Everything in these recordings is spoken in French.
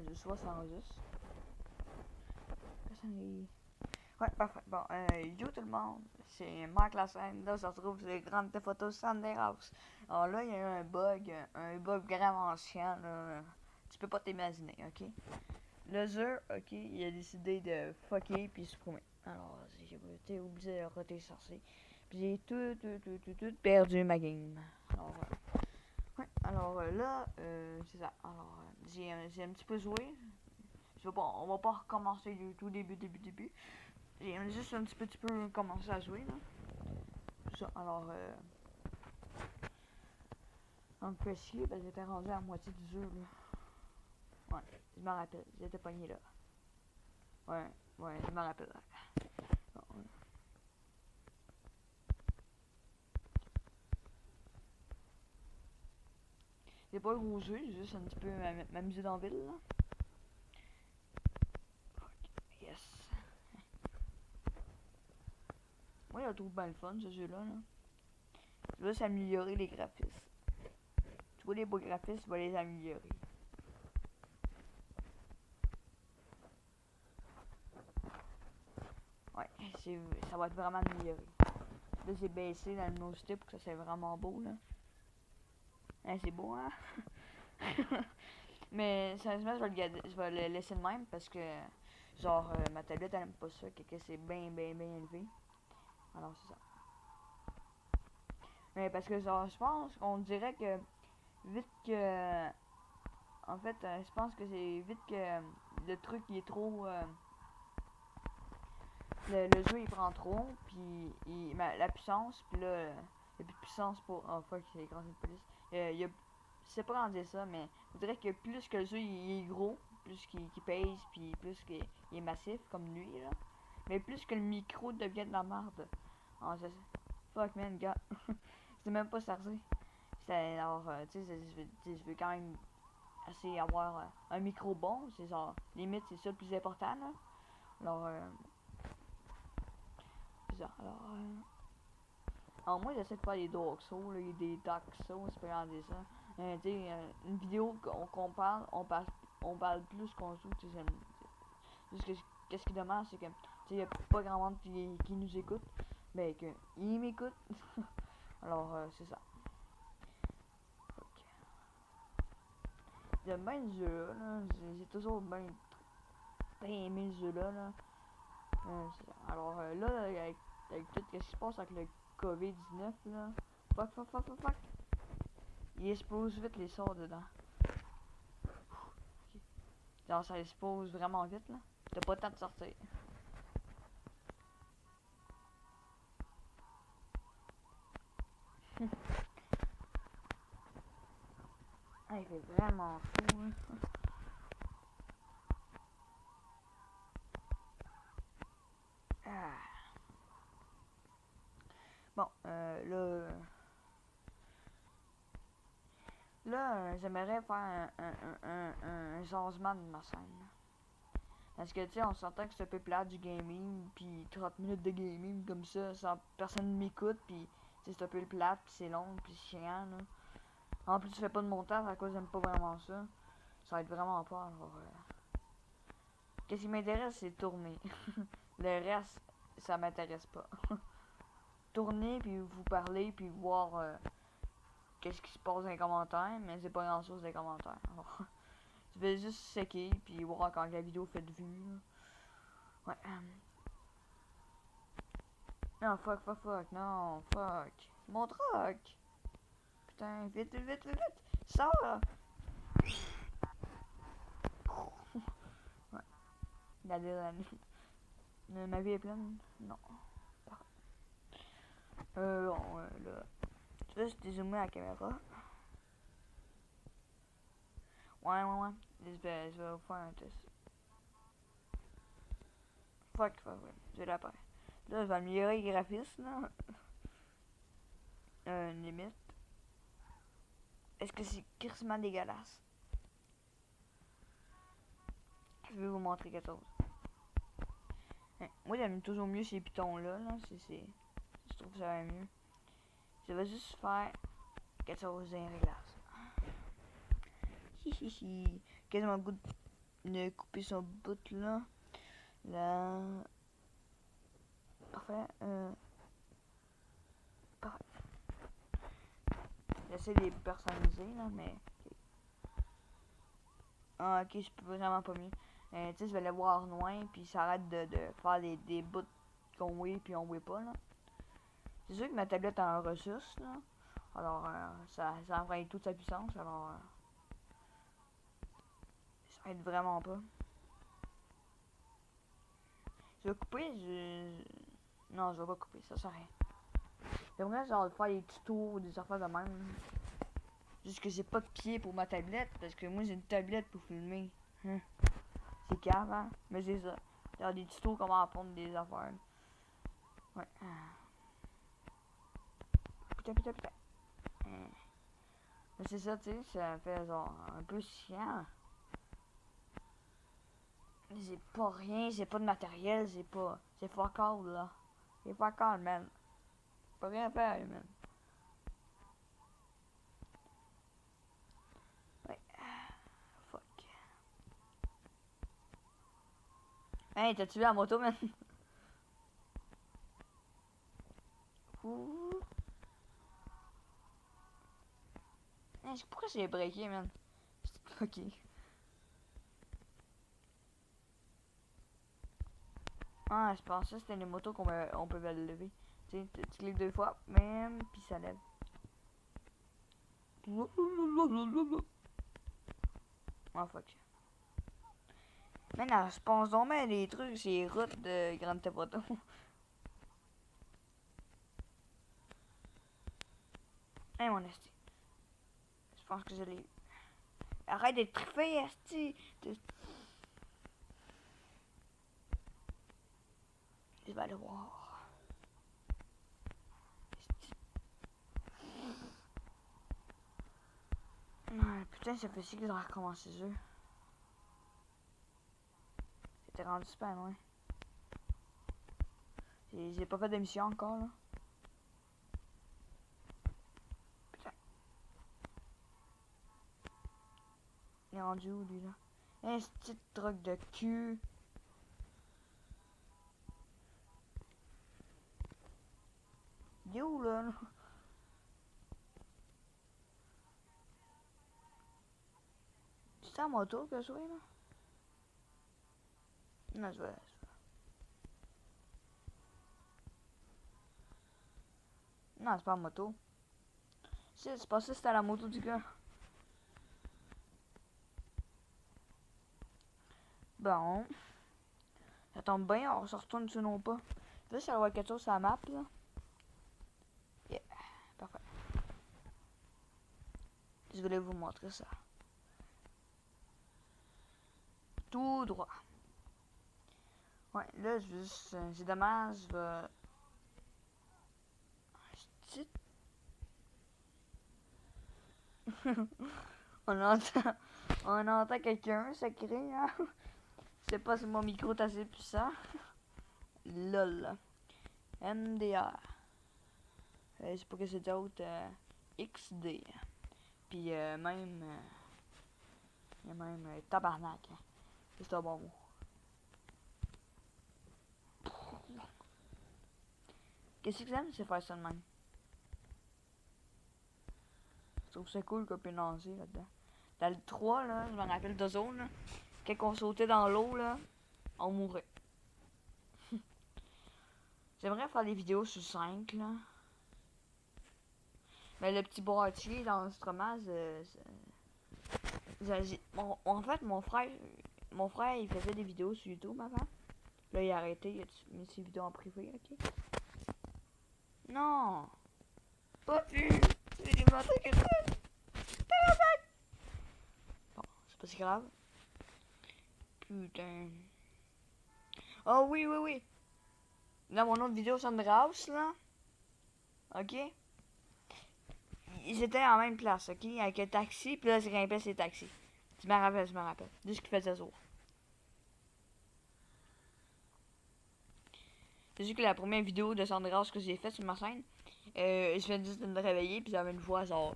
Je sais pas si ça enregistre. Ouais, parfait. Bon, yo tout le monde, c'est Marc Lassène. Là, on se retrouve sur les grandes photos Sunday House. Alors là, il y a eu un bug vraiment chiant, là. Tu peux pas t'imaginer, ok? Le jeu, ok, il a décidé de fucker puis supprimer. Alors, j'ai obligé de retélécharger. Puis j'ai tout perdu ma game. Alors, ouais, alors là, c'est ça. Alors, j'ai un petit peu joué. On va pas recommencer du tout début. J'ai juste un petit peu commencé à jouer là. Ça, alors, on me fait chier parce que j'étais rendu à la moitié du jeu là. Ouais, je me rappelle, j'étais pogné là. Ouais, je me rappelle. Bon, ouais. J'ai pas le gros jeu, j'ai juste un petit peu m'amuser dans la ville là. Yes. Moi, je trouve bien le fun ce jeu là. Tu vas s'améliorer les graphismes. Tu vois les beaux graphismes, tu vas les améliorer. Ouais, ça va être vraiment amélioré. Là, j'ai baissé dans le nosité pour que ça soit vraiment beau, là. Hein, c'est beau, hein? Mais sérieusement, je vais le laisser de même parce que, genre, ma tablette, elle aime pas ça, que c'est bien élevé. Alors, c'est ça. Mais parce que, genre, je pense qu'on dirait que, vite que. En fait, je pense que c'est vite que le truc, il est trop. Le jeu il prend trop, puis la puissance, puis là, il n'y a plus de puissance pour. Oh fuck, c'est grâce à une police. Je sais pas comment dire ça, mais on dirait que plus que le jeu il est gros, plus qu'il pèse, puis plus qu'il est massif, comme lui, là. Mais plus que le micro devient de la merde. Oh, fuck man, gars. C'est même pas chargé. Alors, tu sais, je veux quand même essayer d'avoir un micro bon. C'est genre, limite, c'est ça le plus important, là. Alors, c'est ça. Alors moi j'essaie de faire des Dark Souls, là, des Dark Souls, c'est pas grave ça. Tu sais, une vidéo qu'on parle, on parle plus qu'on joue, tu sais. Juste que qu'est-ce qui est dommage, c'est que tu sais, y a pas grand monde qui nous écoute, mais que ils m'écoutent. Alors c'est ça. J'aime bien ce jeu là, j'ai toujours bien aimé ce jeu là. Alors là, avec tout ce qui se passe avec le COVID-19 là, fuck. Il expose vite les sorts dedans. Genre ça expose vraiment vite là. T'as pas le temps de sortir. Ah, il fait vraiment chaud hein. Ah. Bon, là, j'aimerais faire un changement de ma scène. Parce que, tu sais, on s'entend que c'est un peu plat du gaming, puis 30 minutes de gaming comme ça, sans personne m'écoute, puis c'est un peu plat, puis c'est long, puis c'est chiant, là. En plus, tu fais pas de montage à cause j'aime pas vraiment ça. Ça va être vraiment pas, alors... Qu'est-ce qui m'intéresse, c'est tourner. Le reste, ça m'intéresse pas. Tourner, puis vous parler, puis voir qu'est-ce qui se passe dans les commentaires, mais c'est pas grand chose dans les commentaires. Alors, tu vais juste checker, puis voir quand la vidéo fait de vue. Ouais. Non, fuck, non, fuck. Mon truc! Putain, vite! Sors! Ouais, l'adrénaline. Ma vie est pleine? Non. Bon, là. Tu veux, je dézoomer la caméra? Ouais. Je vais vous faire un test. Fuck, ouais. Je vais la faire. Là, je vais améliorer les graphismes, là. Limite. Est-ce que c'est crissement dégueulasse? Je vais vous montrer quelque chose. Moi, j'aime toujours mieux ces pitons-là, là. Je trouve que ça va mieux. Je vais juste faire quelque chose d'un réglage. Hihihi. Quasiment goût de couper son bout là. Là. Parfait. Parfait. J'essaie de les personnaliser là, mais. Ah, ok, je peux vraiment pas mieux. Tu sais, je vais les voir loin, puis ça arrête de faire des bouts qu'on voit, puis on voit pas là. C'est sûr que ma tablette a un ressource là. Alors, ça emprunte toute sa puissance, alors. Ça aide vraiment pas. Je vais couper, non, je vais pas couper, ça sert à rien. J'aimerais genre faire des tutos ou des affaires de même. Juste que j'ai pas de pied pour ma tablette, parce que moi j'ai une tablette pour filmer. C'est cave, hein? Mais c'est ça. Faire des tutos comment apprendre des affaires. Ouais. Putain. Mais c'est ça, tu sais, ça fait genre un peu chiant. J'ai pas rien, j'ai pas de matériel, j'ai pas. J'ai fuck all là. J'ai fuck all, man. Pas rien faire, man. Ouais. Fuck. Hey, t'as tué la moto, man? Ouh. Hey, pourquoi j'ai breaké, man? Ok. Ah, je pensais que c'était les motos on pouvait le lever. Tu sais, tu cliques 2 fois, même, puis ça lève. Oh fuck. Maintenant, je pense donc mais les trucs, c'est les routes de Grand Theft Auto. Hey mon esti. Je pense que je l'ai eu. Arrête d'être triffé, esti. Je vais aller voir. Ouais, putain, ça fait chier qu'ils ont recommencé ce jeu. C'était rendu super loin. J'ai pas fait d'émission encore, là. Putain. Il est rendu où, lui, là? Un petit truc de cul. Il est où, là? C'est à moto que je suis, là? Non, je vais. Non, c'est pas en moto. C'est pas ça, c'était à la moto du gars. Bon. Ça tombe bien, on se retourne dessus non pas. Là, ça va quelque chose sur la map, là. Yeah, parfait. Je voulais vous montrer ça. Tout droit. Ouais, là, juste. C'est dommage, je vais. on entend. On entend quelqu'un sacré, hein. Je sais pas si mon micro est assez puissant. LOL. MDR. Je sais pas que c'est d'autre. XD. Puis même. Il y a même tabarnak. Hein. C'est un bon mot. Qu'est-ce que j'aime, c'est faire ça de même. Je trouve ça cool qu'on peut nager là-dedans. Dans le 3, là, je me rappelle de zone, là. Quand on sautait dans l'eau, là, on mourait. J'aimerais faire des vidéos sur 5, là. Mais le petit boîtier d'enregistrement, en fait, mon frère, il faisait des vidéos sur YouTube avant. Là, il a arrêté, il a mis ses vidéos en privé, ok? Non! Pas pu! J'ai montré que ça! Bon, c'est pas si grave. Putain. Oh oui! Dans mon autre vidéo sur House, là. Ok? Ils étaient en même place, ok? Avec un taxi, puis là, je grimpais ces taxis. Je me rappelle. Juste qu'il faisait jour. C'est juste que la première vidéo de Sandra que j'ai faite sur ma chaîne, je viens juste de me réveiller, puis j'avais une voix genre.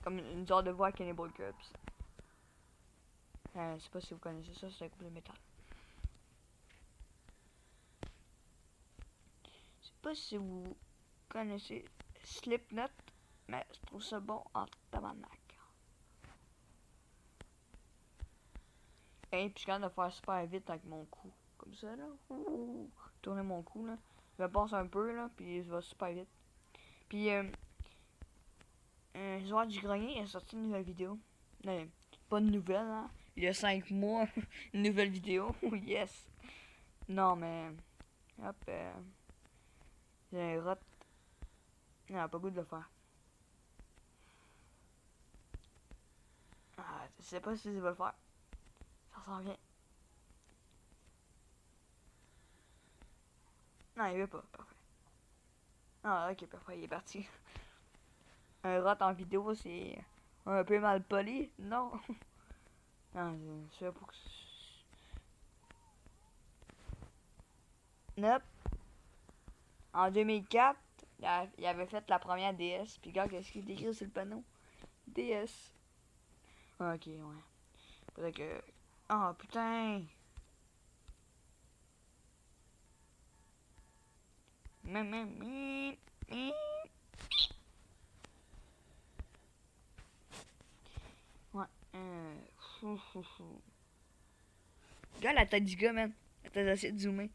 Comme une genre de voix Cannibal Corpse. Je sais pas si vous connaissez ça, c'est un groupe de métal. Je sais pas si vous connaissez Slipknot, mais je trouve ça bon en tabarnak. Et puis je suis capable de faire super vite avec mon cou. Comme ça, là. Ouh, tourner mon cou, là. Je me passe un peu, là, puis je vais super vite. Puis, Joueur du Grenier, il a sorti une nouvelle vidéo. Non, pas de nouvelle, hein. Il y a 5 mois, une nouvelle vidéo. Yes. Non, mais... Hop, j'ai un rot. Non, pas goût de le faire. Ah, je sais pas si je vais le faire. Ça s'en vient. Non, il veut pas. Parfait. Ah, ok, parfait, il est parti. Un rot en vidéo, c'est un peu mal poli, non? Non, je sais pas. Nope. En 2004, il avait fait la première DS. Puis gars, qu'est-ce qu'il écrit sur le panneau? DS. Ah, ok, ouais. Peut-être que... Ah, putain! Ouais. Regarde la tête du gars, man. Attends, j'essaie de zoomer.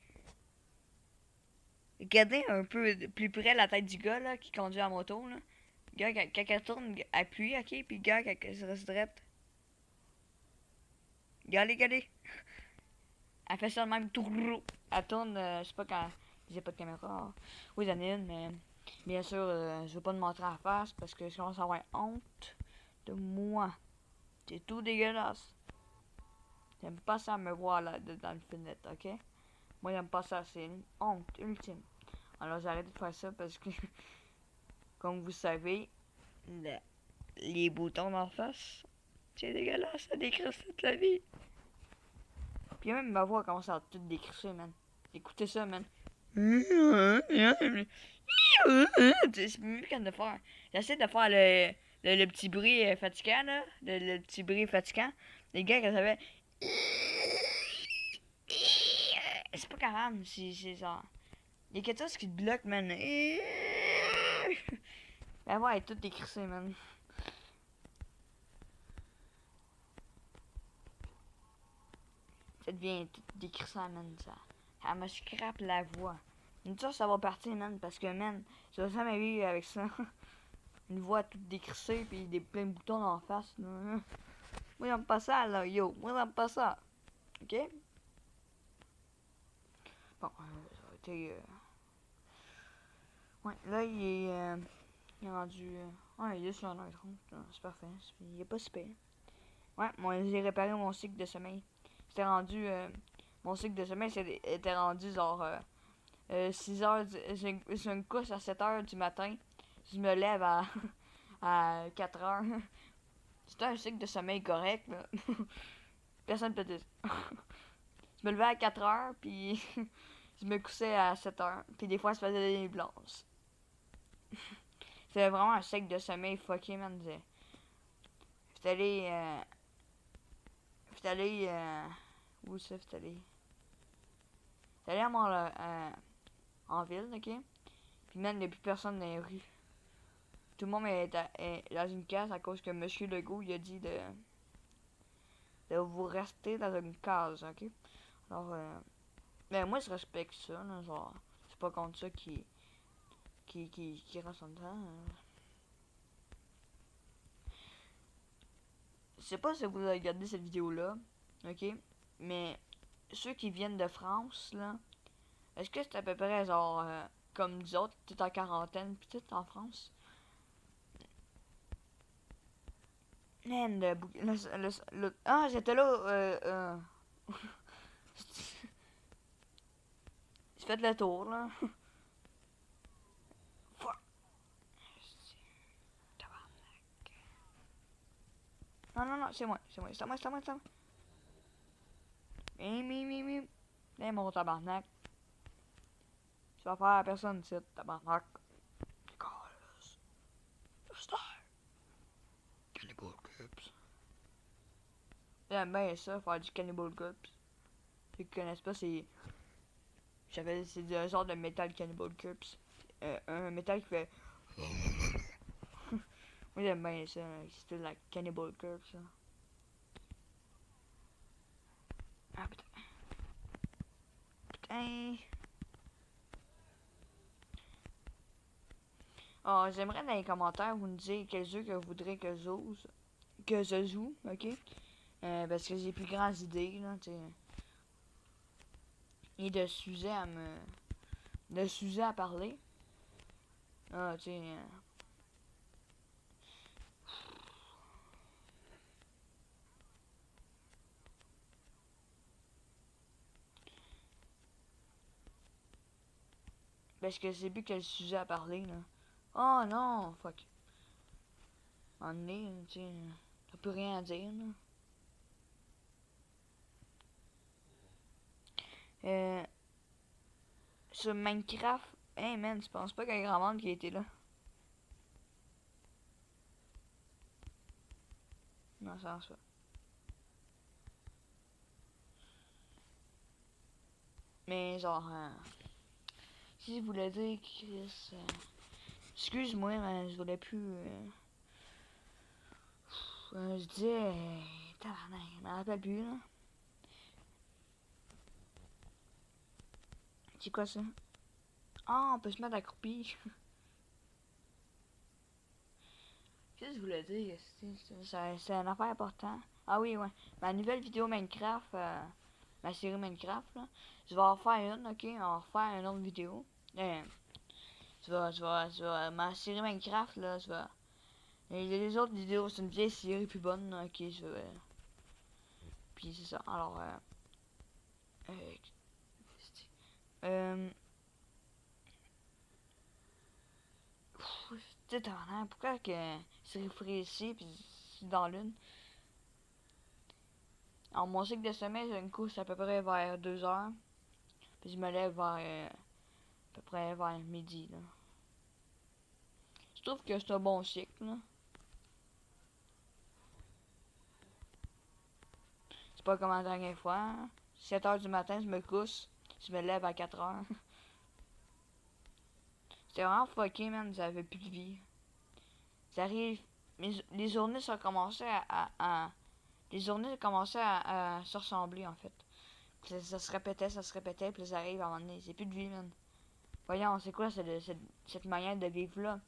Regardez un peu plus près la tête du gars, là, qui conduit la moto, là. Le gars, quand elle tourne, appuie, ok? Puis le gars, quand elle se reste droite. Regardez. Elle fait ça de même, tout. Elle tourne, je sais pas quand... J'ai pas de caméra. Oui, j'en ai une, mais... Bien sûr, je veux pas me montrer en face parce que je commence à avoir honte de moi. C'est tout dégueulasse. J'aime pas ça me voir là dans le fenêtre, ok? Moi, j'aime pas ça, c'est une honte ultime. Alors, j'ai arrêté de faire ça parce que, comme vous savez, les boutons d'en face, c'est dégueulasse, ça décrisse toute la vie. Puis même ma voix commence à tout décrisser, man. Écoutez ça, man. C'est mieux qu'à de faire. J'essaie de faire le petit bruit fatigant, là. Le petit bruit fatigant. Les gars, quand ça fait. C'est pas capable, c'est genre. Il y a quelque chose qui te bloque, man. La voix est toute décrissée, man. Ça devient tout décrissant, man. Ça me scrape la voix. Une fois, ça va partir, man, parce que, man, je vais jamais vivre avec ça. Une voix toute décrissée, puis plein de boutons en face. Là. Moi, j'aime pas ça, là, yo. Moi, j'aime pas ça. Ok? Bon, ça a été... Ouais, là, il est rendu... Ouais, il est sur 1h30. C'est parfait. Il est pas super. Ouais, moi, j'ai réparé mon cycle de sommeil. C'était rendu... mon cycle de sommeil était rendu genre... 6 heures... Je me couche à 7 heures du matin. Je me lève à 4 heures. C'était un cycle de sommeil correct, là. Personne peut dire. Je me levais à 4 heures, puis je me couchais à 7 heures. Puis des fois, je faisais des nuits blanches. C'était vraiment un cycle de sommeil fucké, man. J'étais allé... J'étais allé... Où ça, j'étais allé? J'étais allé en ville, ok? Puis man, il n'y a plus personne dans les rues. Tout le monde est dans une case à cause que Monsieur Legault, il a dit de vous rester dans une case, ok? Alors, ben moi, je respecte ça, là, genre, c'est pas contre ça qui rassemble ça. Je sais pas si vous avez regardé cette vidéo-là, ok? Mais ceux qui viennent de France, là, est-ce que c'est à peu près, genre, comme nous autres, tout en quarantaine, pis tout en France? Man, ah, j'étais là, j'ai fait le tour, là. Fuck. Non, c'est moi. Viens, mon tabarnak. Tu vas faire à personne ici, tabarnak. Décolle. Star. Can you go, Cups? j'aime bien ça, faire du Cannibal Corpse. Ceux qui connaissent pas, c'est... C'est un genre de métal Cannibal Corpse. Un métal qui fait... Moi j'aime bien ça, c'est de la Cannibal Corpse. Ah putain. Putain. Oh, j'aimerais dans les commentaires vous me dire quels jeux que vous voudrez que je joue, ok? Parce que j'ai plus grandes idées, là, tu sais. Et de sujets à parler. Ah, tu sais. Parce que je sais plus quel sujet à parler, là. Oh non, fuck. En est, tu sais. T'as plus rien à dire, là. Euh, sur Minecraft, hey man, tu penses pas qu'il y a grand monde qui était là? Non, ça en soit. Mais genre, si je voulais dire, Chris, excuse-moi, mais je voulais plus. Je disais, tabarnak, je m'en rappelle plus là. C'est quoi ça? Ah, on peut se mettre accroupi. Qu'est-ce que je voulais dire? C'est une affaire importante. Ah oui, ouais. Ma nouvelle vidéo Minecraft, ma série Minecraft, là, je vais en faire une, ok? On va en faire une autre vidéo. Ma série Minecraft, là, les autres vidéos, c'est une vieille série plus bonne, là, ok? Puis c'est ça. Alors, euh, euh, tu sais, pourquoi que c'est réfléchi puis c'est dans l'une? Alors, mon cycle de sommeil, je me couche à peu près vers 2 heures. Puis je me lève vers à peu près vers midi, là. Je trouve que c'est un bon cycle, là. C'est pas comme la dernière fois, hein. 7 heures du matin, je me couche. Je me lève à 4 heures. C'était vraiment fucké, man. J'avais plus de vie. J'arrive. Les journées ça commençait les journées commençaient à se ressembler, en fait. Ça se répétait, puis j'arrive à un moment donné. C'est plus de vie, man. Voyons, c'est quoi cette manière de vivre là?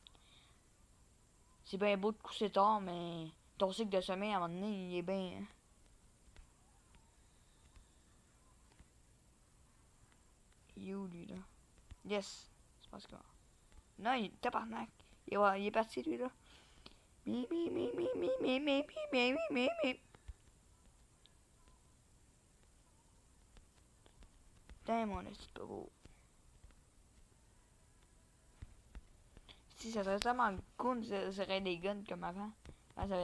C'est bien beau de coucher tard, mais ton cycle de sommeil, à un moment donné, il est bien. Il est où, lui, là? Yes! C'est pas ce que. Non, il. Tabarnak! Il est parti, lui, là. Mi, mi, mi, mi, mi, mi, mi, mi, mi, mi, mi. Putain, mon petit beau. Si ça serait tellement cool, j'aurais des guns comme avant. Ah,